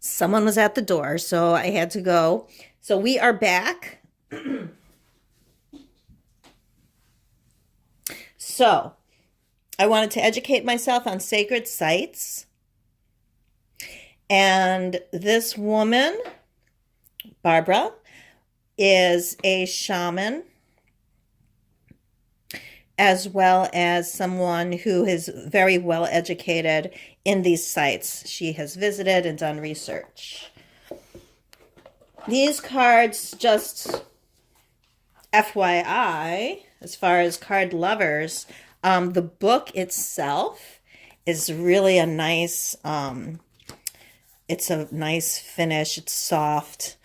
Someone was at the door, so I had to go. So we are back. So I wanted to educate myself on sacred sites. And this woman, Barbara, is a shaman as well as someone who is very well educated in these sites. She has visited and done research. These cards, just FYI, as far as card lovers, the book itself is really a nice, it's a nice finish. It's soft.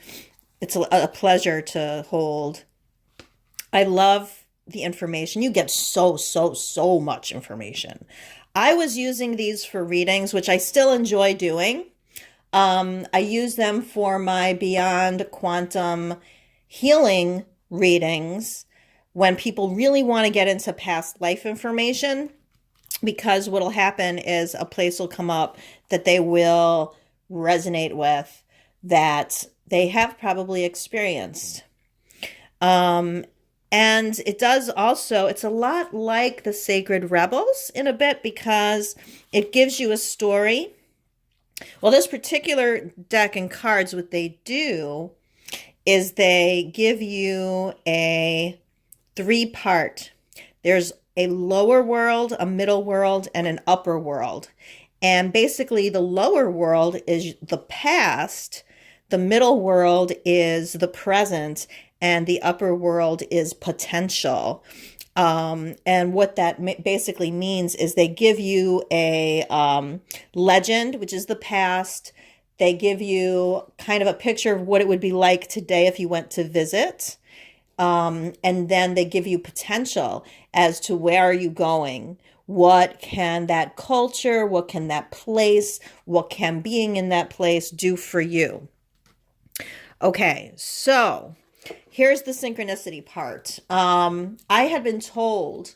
It's a pleasure to hold. I love the information. You get so much information. I was using these for readings, which I still enjoy doing. I use them for my Beyond Quantum Healing readings when people really want to get into past life information, because what'll happen is a place will come up that they will resonate with, that they have probably experienced. And it does also, it's a lot like the Sacred Rebels in a bit, because it gives you a story. Well, this particular deck and cards, what they do is they give you a three-part. There's a lower world, a middle world, and an upper world. And basically the lower world is the past, the middle world is the present, and the upper world is potential. And what that basically means is they give you a legend, which is the past. They give you kind of a picture of what it would be like today if you went to visit. And then they give you potential as to where are you going? What can that culture, what can that place, what can being in that place do for you? Okay, so here's the synchronicity part. I had been told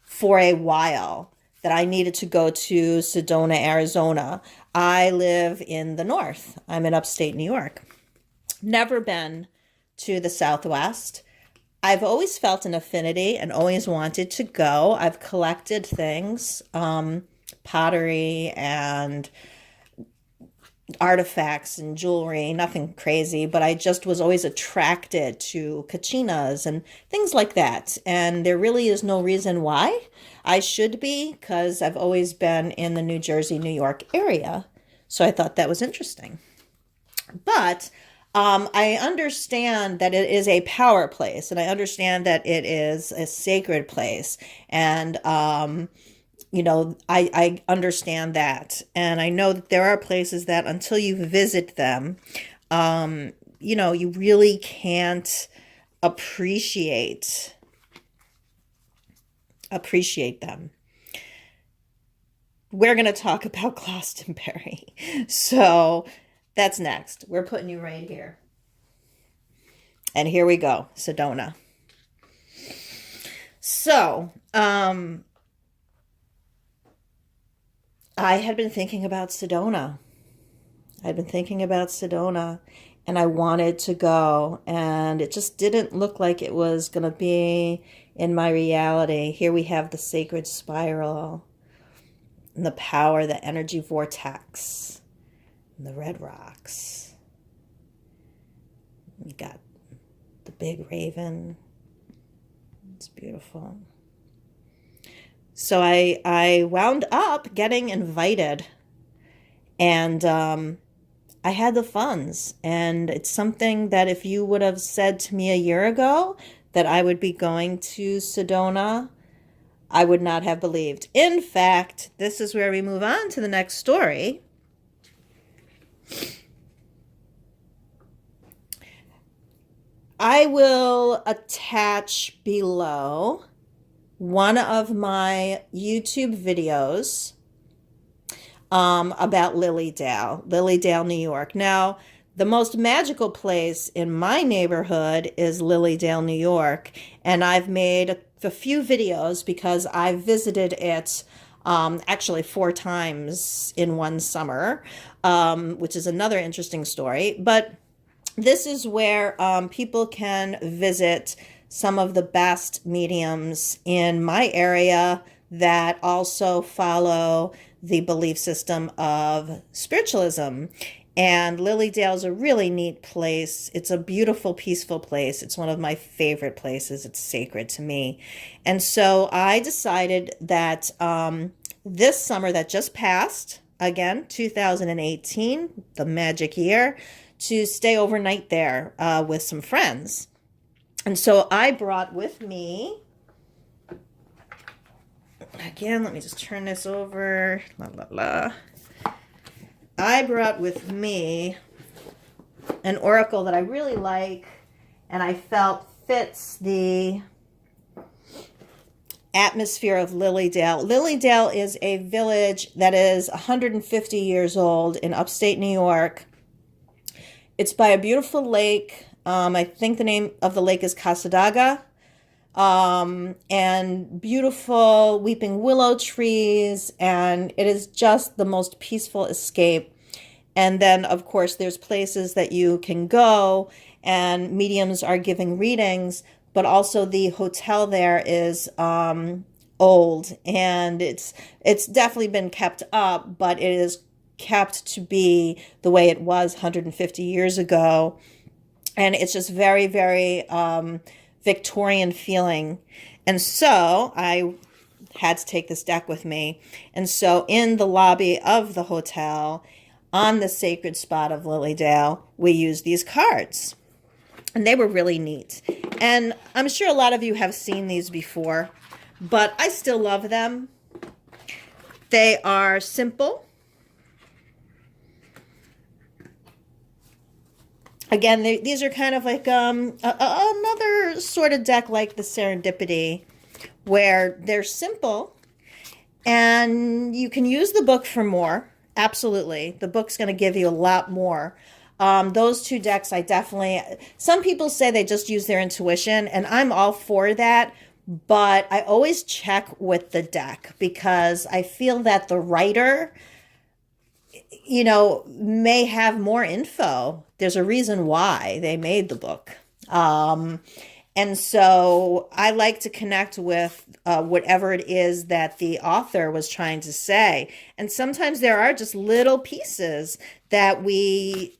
for a while that I needed to go to Sedona, Arizona. I live in the north. I'm in upstate New York. Never been to the Southwest. I've always felt an affinity and always wanted to go. I've collected things, pottery and artifacts and jewelry, nothing crazy, but I just was always attracted to kachinas and things like that. And there really is no reason why I should be, because I've always been in the New Jersey, New York area. So I thought that was interesting. But I understand that it is a power place, and I understand that it is a sacred place. And I understand that. And I know that there are places that until you visit them, you really can't appreciate them. We're going to talk about Glastonbury. So that's next. We're putting you right here. And here we go, Sedona. So, I had been thinking about Sedona. And I wanted to go, and it just didn't look like it was going to be in my reality. Here we have the sacred spiral, and the power, the energy vortex, and the red rocks. We got the big raven. It's beautiful. So I wound up getting invited, and I had the funds. And it's something that if you would have said to me a year ago that I would be going to Sedona, I would not have believed. In fact, this is where we move on to the next story. I will attach below one of my YouTube videos about Lilydale, New York. Now, the most magical place in my neighborhood is Lilydale, New York, and I've made a few videos because I visited it actually 4 times in one summer, which is another interesting story. But this is where people can visit some of the best mediums in my area that also follow the belief system of spiritualism. And Lilydale is a really neat place. It's a beautiful, peaceful place. It's one of my favorite places. It's sacred to me. And so I decided that this summer that just passed, again, 2018, the magic year, to stay overnight there with some friends. And so I brought with me, again, let me just turn this over. La, la, la. I brought with me an oracle that I really like and I felt fits the atmosphere of Lilydale. Lilydale is a village that is 150 years old in upstate New York. It's by a beautiful lake. I think the name of the lake is Casadaga. And beautiful weeping willow trees, and it is just the most peaceful escape. And then, of course, there's places that you can go, and mediums are giving readings, but also the hotel there is old, and it's definitely been kept up, but it is kept to be the way it was 150 years ago. And it's just very, very Victorian feeling. And so I had to take this deck with me. And so in the lobby of the hotel, on the sacred spot of Lilydale, we used these cards. And they were really neat. And I'm sure a lot of you have seen these before, but I still love them. They are simple. Again, these are kind of like another sort of deck like the Serendipity, where they're simple and you can use the book for more. Absolutely. The book's going to give you a lot more. Those two decks, some people say they just use their intuition, and I'm all for that. But I always check with the deck because I feel that the writer, may have more info. There's a reason why they made the book. And so I like to connect with whatever it is that the author was trying to say. And sometimes there are just little pieces that we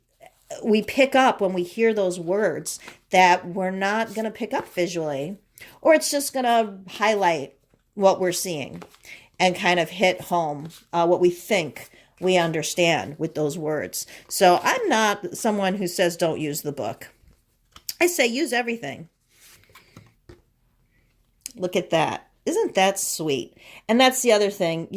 pick up when we hear those words that we're not going to pick up visually, or it's just going to highlight what we're seeing and kind of hit home what we think we understand with those words. So I'm not someone who says don't use the book. I say use everything. Look at that. Isn't that sweet? And that's the other thing.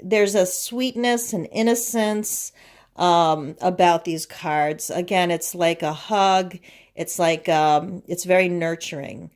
There's a sweetness and innocence about these cards. Again, it's like a hug. It's like it's very nurturing.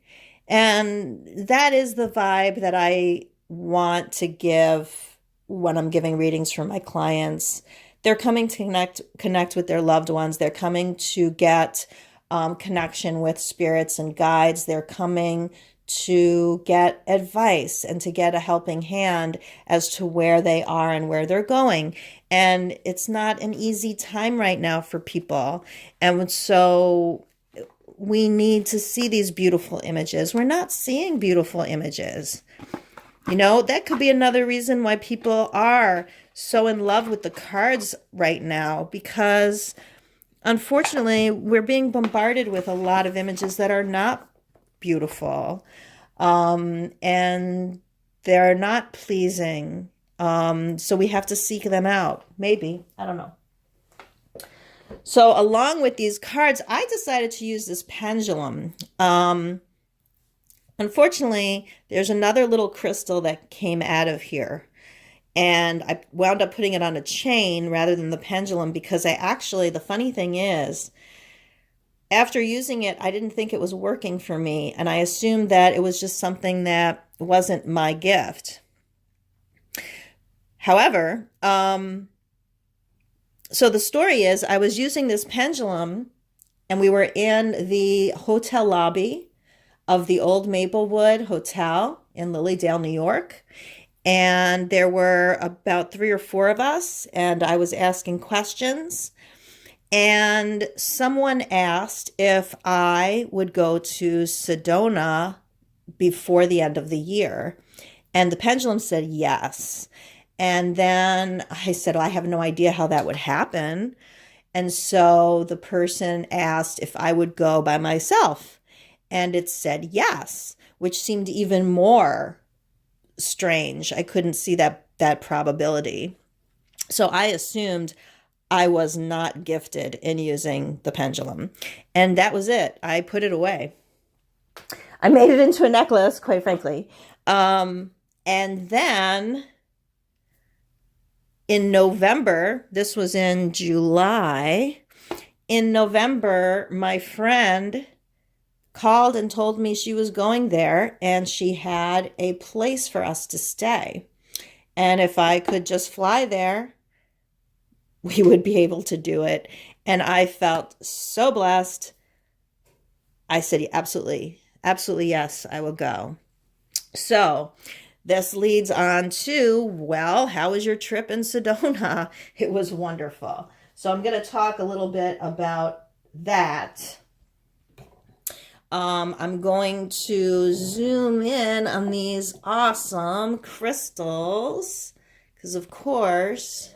And that is the vibe that I want to give when I'm giving readings for my clients. They're coming to connect with their loved ones. They're coming to get connection with spirits and guides. They're coming to get advice and to get a helping hand as to where they are and where they're going. And it's not an easy time right now for people. And so we need to see these beautiful images. We're not seeing beautiful images. That could be another reason why people are so in love with the cards right now, because unfortunately we're being bombarded with a lot of images that are not beautiful, and they're not pleasing. So we have to seek them out. Maybe. I don't know. So along with these cards, I decided to use this pendulum. Unfortunately, there's another little crystal that came out of here, and I wound up putting it on a chain rather than the pendulum because the funny thing is, after using it, I didn't think it was working for me, and I assumed that it was just something that wasn't my gift. However, so the story is I was using this pendulum, and we were in the hotel lobby of the old Maplewood Hotel in Lilydale, New York. And there were about 3 or 4 of us, and I was asking questions. And someone asked if I would go to Sedona before the end of the year. And the pendulum said yes. And then I said, well, I have no idea how that would happen. And so the person asked if I would go by myself. And it said yes, which seemed even more strange. I couldn't see that probability. So I assumed I was not gifted in using the pendulum. And that was it. I put it away. I made it into a necklace, quite frankly. And then in November, this was in July, in November, my friend called and told me she was going there and she had a place for us to stay. And if I could just fly there, we would be able to do it. And I felt so blessed. I said, absolutely, absolutely, yes, I will go. So this leads on to, well, how was your trip in Sedona? It was wonderful. So I'm going to talk a little bit about that. I'm going to zoom in on these awesome crystals because, of course,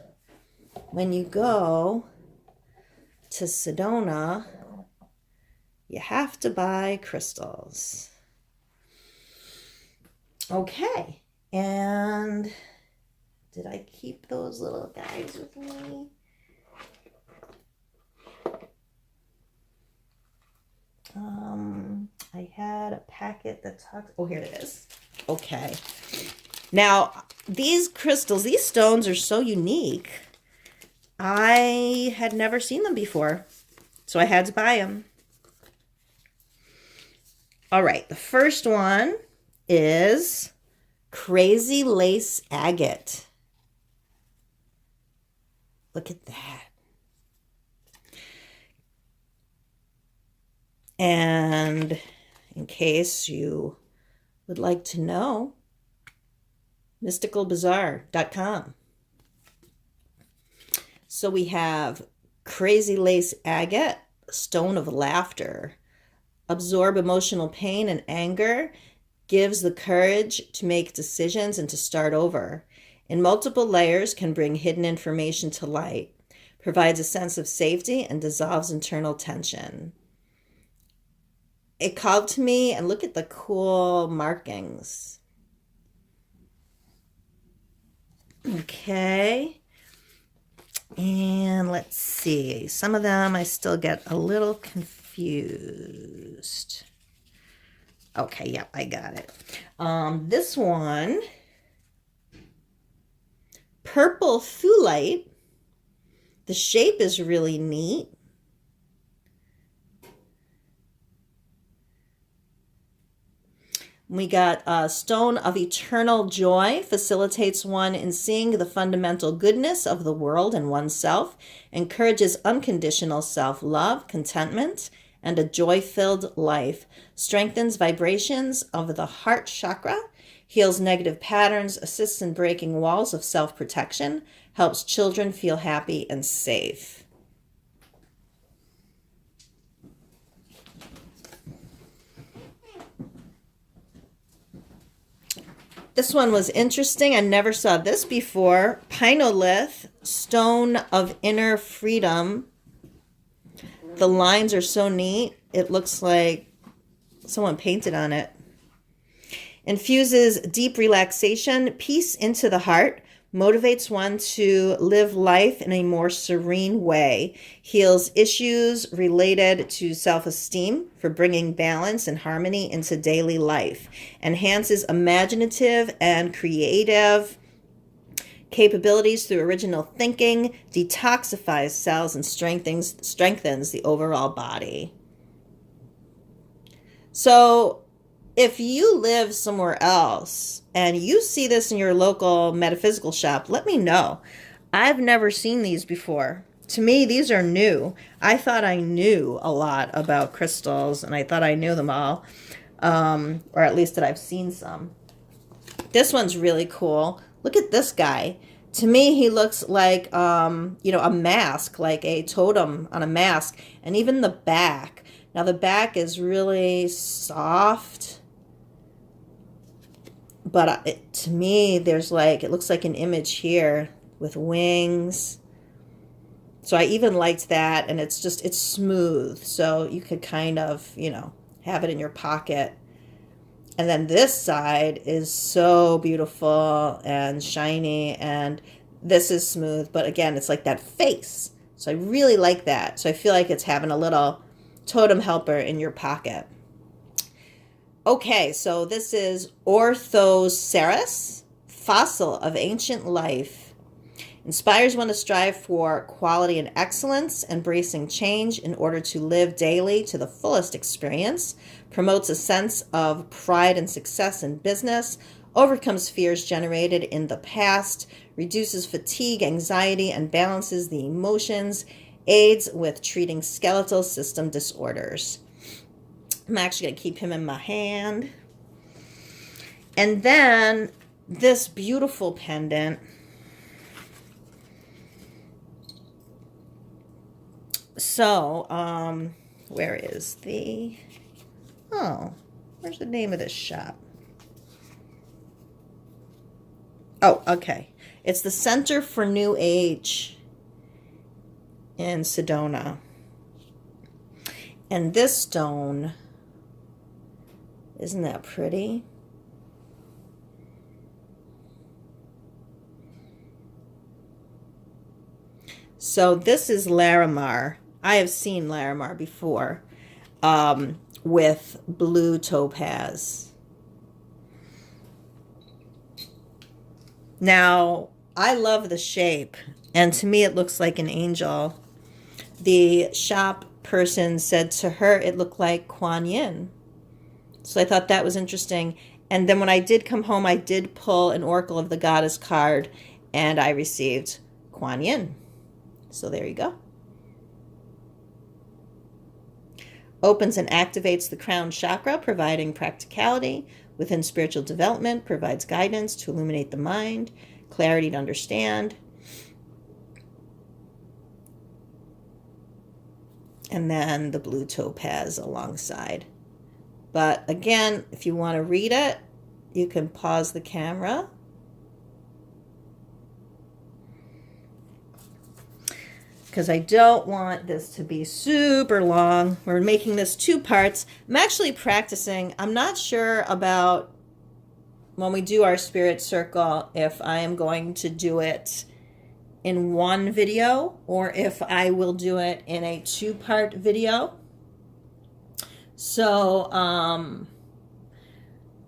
when you go to Sedona, you have to buy crystals. Okay, and did I keep those little guys with me? I had a packet that talks, oh, here it is. Okay. Now, these crystals, these stones are so unique. I had never seen them before, so I had to buy them. All right, the first one is Crazy Lace Agate. Look at that. And in case you would like to know, mysticalbazaar.com. So we have Crazy Lace Agate, Stone of Laughter. Absorb emotional pain and anger, gives the courage to make decisions and to start over. In multiple layers, can bring hidden information to light, provides a sense of safety and dissolves internal tension. It called to me, and look at the cool markings. Okay. And let's see. Some of them I still get a little confused. Okay, yep, I got it. This one, Purple Thulite. The shape is really neat. We got a Stone of Eternal Joy, facilitates one in seeing the fundamental goodness of the world and oneself, encourages unconditional self-love, contentment, and a joy-filled life, strengthens vibrations of the heart chakra, heals negative patterns, assists in breaking walls of self-protection, helps children feel happy and safe. This one was interesting. I never saw this before. Pinolith, Stone of Inner Freedom. The lines are so neat. It looks like someone painted on it. Infuses deep relaxation, peace into the heart, motivates one to live life in a more serene way, heals issues related to self-esteem for bringing balance and harmony into daily life, enhances imaginative and creative capabilities through original thinking, detoxifies cells, and strengthens the overall body. So if you live somewhere else and you see this in your local metaphysical shop, let me know. I've never seen these before. To me, these are new. I thought I knew a lot about crystals, and I thought I knew them all, or at least that I've seen some. This one's really cool. Look at this guy. To me, he looks like, a mask, like a totem on a mask. And even the back. Now, the back is really soft. But to me, there's it looks like an image here with wings. So I even liked that. And it's smooth. So you could kind of, have it in your pocket. And then this side is so beautiful and shiny, and this is smooth, but again, it's like that face. So I really like that. So I feel like it's having a little totem helper in your pocket. Okay, so this is Orthoceras, fossil of ancient life. Inspires one to strive for quality and excellence, embracing change in order to live daily to the fullest experience, promotes a sense of pride and success in business, overcomes fears generated in the past, reduces fatigue, anxiety, and balances the emotions, aids with treating skeletal system disorders. I'm actually going to keep him in my hand. And then this beautiful pendant. So, where is where's the name of this shop? Oh, okay. It's the Center for New Age in Sedona. And this stone, isn't that pretty? So this is Larimar. I have seen Larimar before with blue topaz. Now, I love the shape, and to me it looks like an angel. The shop person said to her it looked like Kuan Yin. So I thought that was interesting. And then when I did come home, I did pull an Oracle of the Goddess card, and I received Kuan Yin. So there you go. Opens and activates the crown chakra, providing practicality within spiritual development, provides guidance to illuminate the mind, clarity to understand. And then the blue topaz alongside. But again, if you want to read it, you can pause the camera. Because I don't want this to be super long. We're making this 2 parts. I'm actually practicing. I'm not sure about when we do our spirit circle if I am going to do it in one video or if I will do it in a 2-part video. So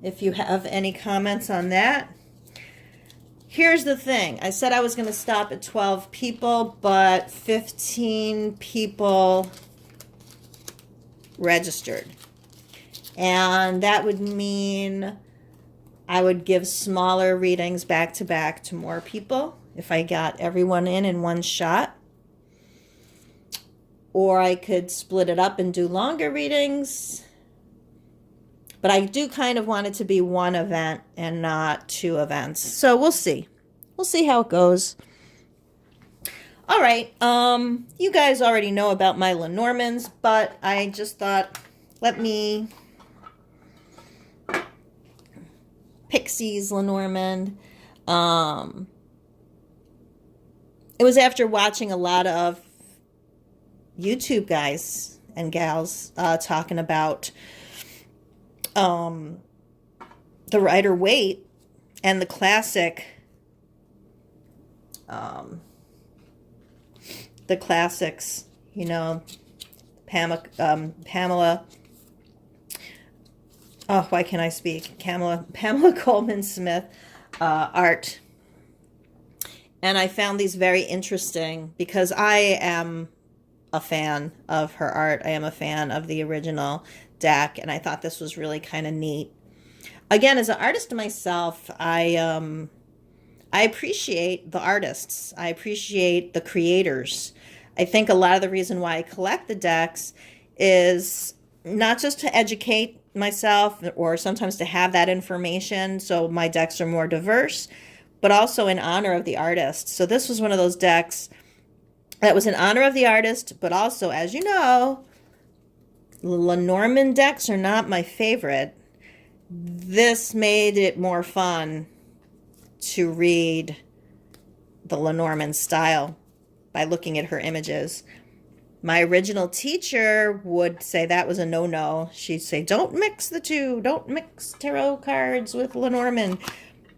if you have any comments on that. Here's the thing. I said I was going to stop at 12 people, but 15 people registered. And that would mean I would give smaller readings back to back to more people if I got everyone in one shot. Or I could split it up and do longer readings. But I do kind of want it to be one event and not 2 events. So we'll see. We'll see how it goes. All right. You guys already know about my Lenormands, but I just thought, let me... Pixies Lenormand. It was after watching a lot of YouTube guys and gals talking about the Rider-Waite and the classics, Pamela, oh, why can't I speak? Pamela Coleman Smith art. And I found these very interesting because I am a fan of her art. I am a fan of the original deck, and I thought this was really kind of neat. Again, as an artist myself, I appreciate the artists. I appreciate the creators. I think a lot of the reason why I collect the decks is not just to educate myself or sometimes to have that information so my decks are more diverse, but also in honor of the artist. So this was one of those decks that was in honor of the artist, but also, as you know, Lenormand decks are not my favorite. This made it more fun to read the Lenormand style by looking at her images. My original teacher would say that was a no-no. She'd say, don't mix the two. Don't mix tarot cards with Lenormand.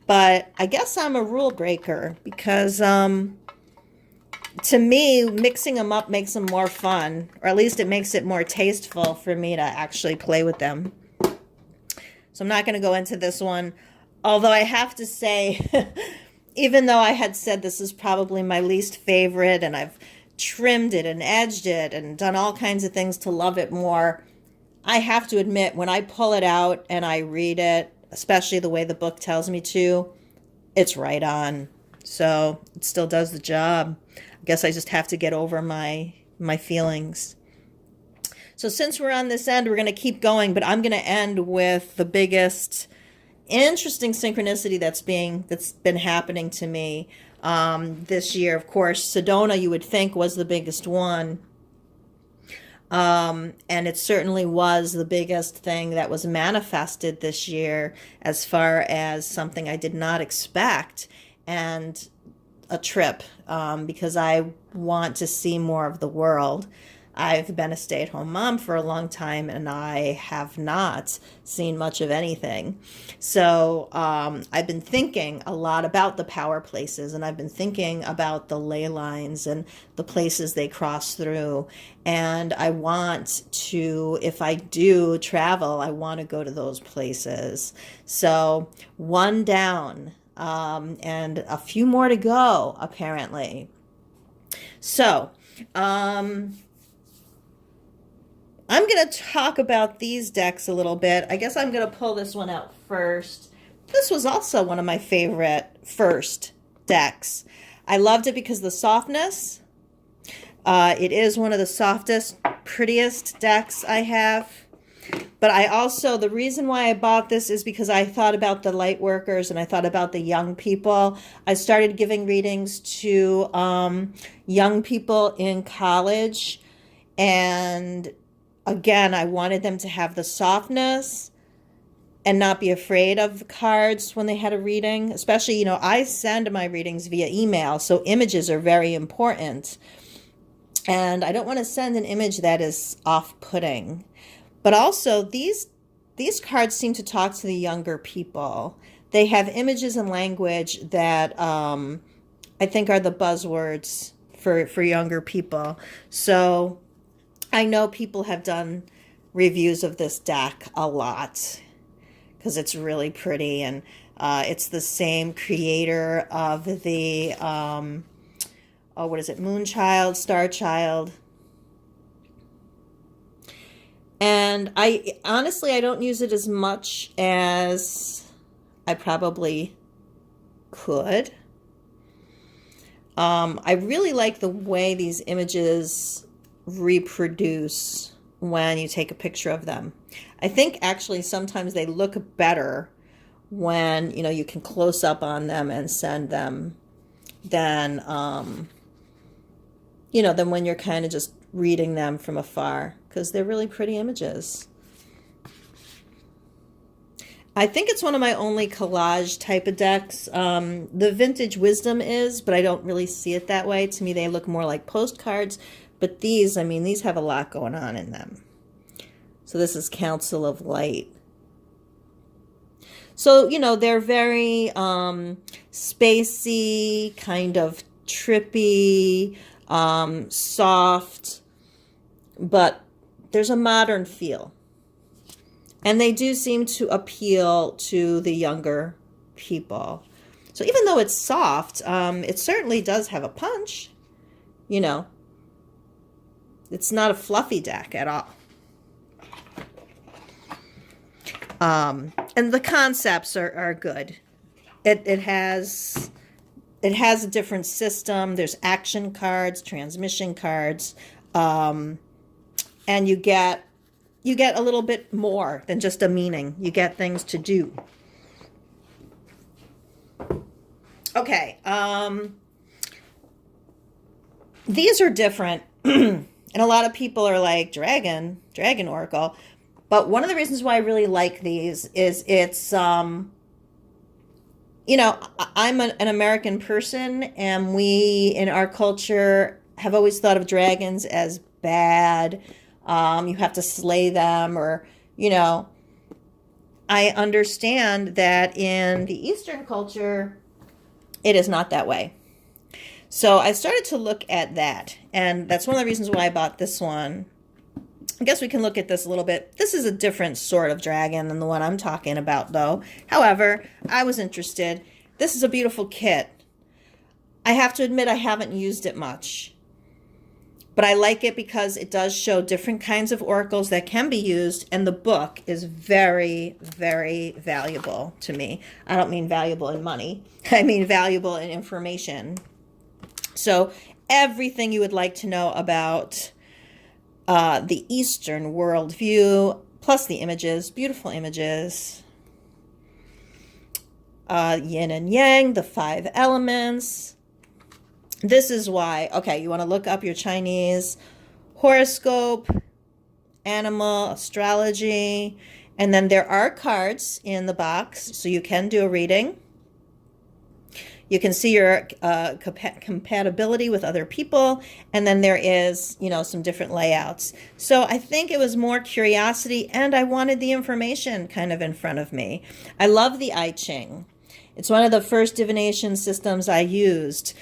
But I guess I'm a rule breaker because to me, mixing them up makes them more fun, or at least it makes it more tasteful for me to actually play with them. So I'm not going to go into this one, although I have to say, even though I had said this is probably my least favorite, and I've trimmed it and edged it and done all kinds of things to love it more, I have to admit, when I pull it out and I read it, especially the way the book tells me to, it's right on. So it still does the job. I guess I just have to get over my feelings. So since we're on this end, we're going to keep going, but I'm going to end with the biggest interesting synchronicity that's been happening to me this year. Of course, Sedona, you would think, was the biggest one. And it certainly was the biggest thing that was manifested this year as far as something I did not expect, and a trip, because I want to see more of the world. I've been a stay-at-home mom for a long time, and I have not seen much of anything. So I've been thinking a lot about the power places, and I've been thinking about the ley lines and the places they cross through. And I want to, if I do travel, I want to go to those places. So one down, and a few more to go, apparently. So, I'm going to talk about these decks a little bit. I guess I'm going to pull this one out first. This was also one of my favorite first decks. I loved it because of the softness. It is one of the softest, prettiest decks I have. But I also, the reason why I bought this is because I thought about the light workers and I thought about the young people. I started giving readings to young people in college, and again, I wanted them to have the softness and not be afraid of the cards when they had a reading. Especially, I send my readings via email, so images are very important. And I don't want to send an image that is off-putting. But also, these cards seem to talk to the younger people. They have images and language that I think are the buzzwords for younger people. So I know people have done reviews of this deck a lot because it's really pretty, and it's the same creator of the, what is it, Moonchild, Starchild. And I don't use it as much as I probably could. I really like the way these images reproduce when you take a picture of them. I think actually sometimes they look better when you can close up on them and send them than than when you're kind of just reading them from afar, because they're really pretty images. I think it's one of my only collage type of decks. The Vintage Wisdom is, but I don't really see it that way. To me, they look more like postcards. But these have a lot going on in them. So this is Council of Light. So, they're very spacey, kind of trippy, soft, but there's a modern feel. And they do seem to appeal to the younger people. So even though it's soft, it certainly does have a punch, It's not a fluffy deck at all. And the concepts are good. It has a different system. There's action cards, transmission cards, and you get you get a little bit more than just a meaning. You get things to do. Okay, these are different. And a lot of people are like, Dragon Oracle. But one of the reasons why I really like these is it's, I'm an American person, and we, in our culture, have always thought of dragons as bad. You have to slay them, or, I understand that in the Eastern culture, it is not that way. So I started to look at that, and that's one of the reasons why I bought this one. I guess we can look at this a little bit. This is a different sort of dragon than the one I'm talking about, though. However, I was interested. This is a beautiful kit. I have to admit I haven't used it much, but I like it because it does show different kinds of oracles that can be used, and the book is very, very valuable to me. I don't mean valuable in money. I mean valuable in information. So everything you would like to know about the Eastern worldview, plus the images, beautiful images, yin and yang, the 5 elements. This is why, okay, you want to look up your Chinese horoscope, animal astrology, and then there are cards in the box, so you can do a reading. You can see your compatibility with other people, and then there is, some different layouts. So I think it was more curiosity, and I wanted the information kind of in front of me. I love the I Ching. It's one of the first divination systems I used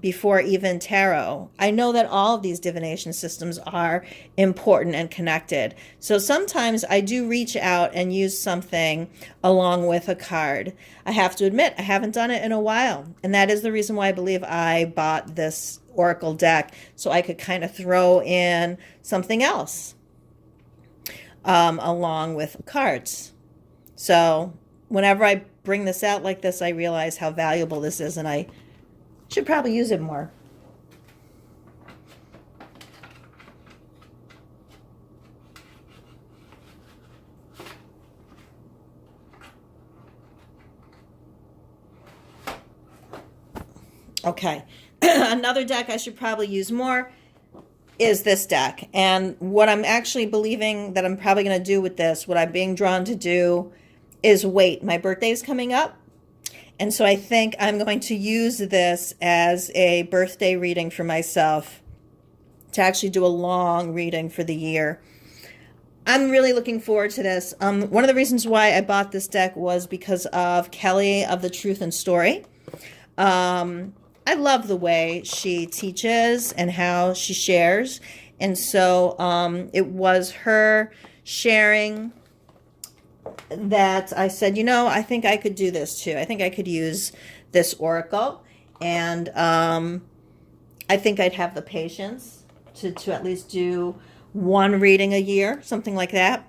before even tarot. I know that all of these divination systems are important and connected. So sometimes I do reach out and use something along with a card. I have to admit, I haven't done it in a while. And that is the reason why I believe I bought this Oracle deck, so I could kind of throw in something else along with cards. So whenever I bring this out like this, I realize how valuable this is, and I should probably use it more. Okay, another deck I should probably use more is this deck. And what I'm actually believing that I'm probably going to do with this, what I'm being drawn to do, is wait. My birthday's coming up. And so I think I'm going to use this as a birthday reading for myself, to actually do a long reading for the year. I'm really looking forward to this. One of the reasons why I bought this deck was because of Kelly of the Truth and Story. I love the way she teaches and how she shares. And so it was her sharing that I said, I think I could do this too. I think I could use this oracle, and I think I'd have the patience to at least do one reading a year, something like that.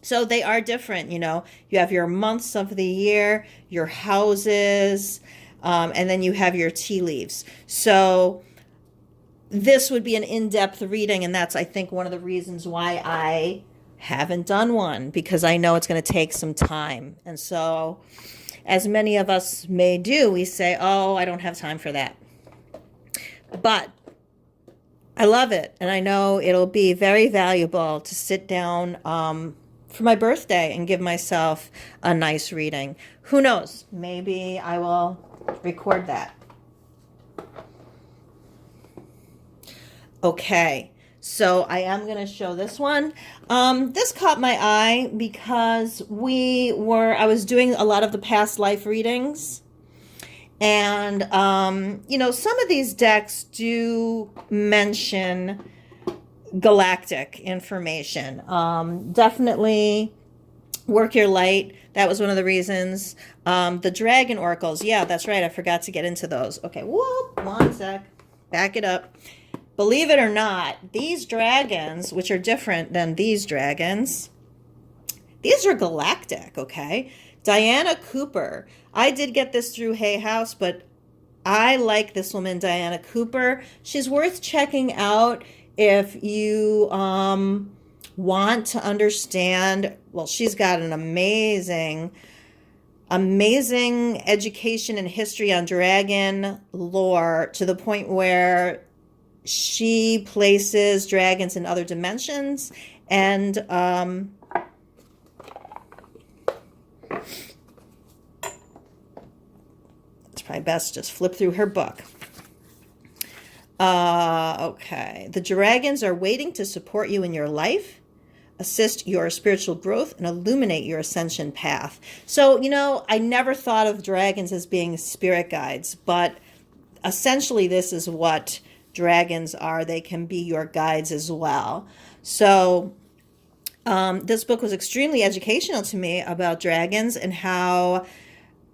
So they are different, you have your months of the year, your houses, and then you have your tea leaves. So this would be an in-depth reading, and that's, I think, one of the reasons why I haven't done one, because I know it's going to take some time. And so, as many of us may do, we say, oh, I don't have time for that. But I love it, and I know it'll be very valuable to sit down for my birthday and give myself a nice reading. Who knows? Maybe I will record that. Okay. So I am going to show this one. This caught my eye because I was doing a lot of the past life readings. And, some of these decks do mention galactic information. Definitely work your light. That was one of the reasons. The dragon oracles. Yeah, that's right. I forgot to get into those. Okay, whoop, one sec. Back it up. Believe it or not, these dragons, which are different than these dragons, these are galactic, okay? Diana Cooper. I did get this through Hay House, but I like this woman, Diana Cooper. She's worth checking out if you want to understand, well, she's got an amazing education and history on dragon lore, to the point where she places dragons in other dimensions. And it's probably best just flip through her book. Okay. The dragons are waiting to support you in your life, assist your spiritual growth, and illuminate your ascension path. So, I never thought of dragons as being spirit guides, but essentially this is what dragons are. They can be your guides as well. So this book was extremely educational to me about dragons and how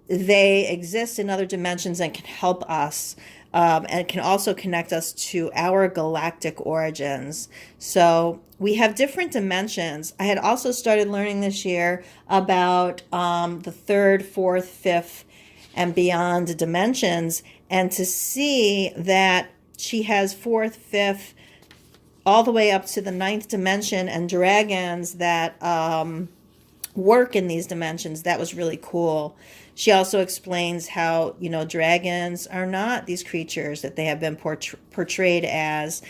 they exist in other dimensions and can help us, and can also connect us to our galactic origins. So we have different dimensions. I had also started learning this year about the third, fourth, fifth, and beyond dimensions, and to see that she has fourth, fifth, all the way up to the ninth dimension, and dragons that work in these dimensions. That was really cool. She also explains how, dragons are not these creatures that they have been portrayed as.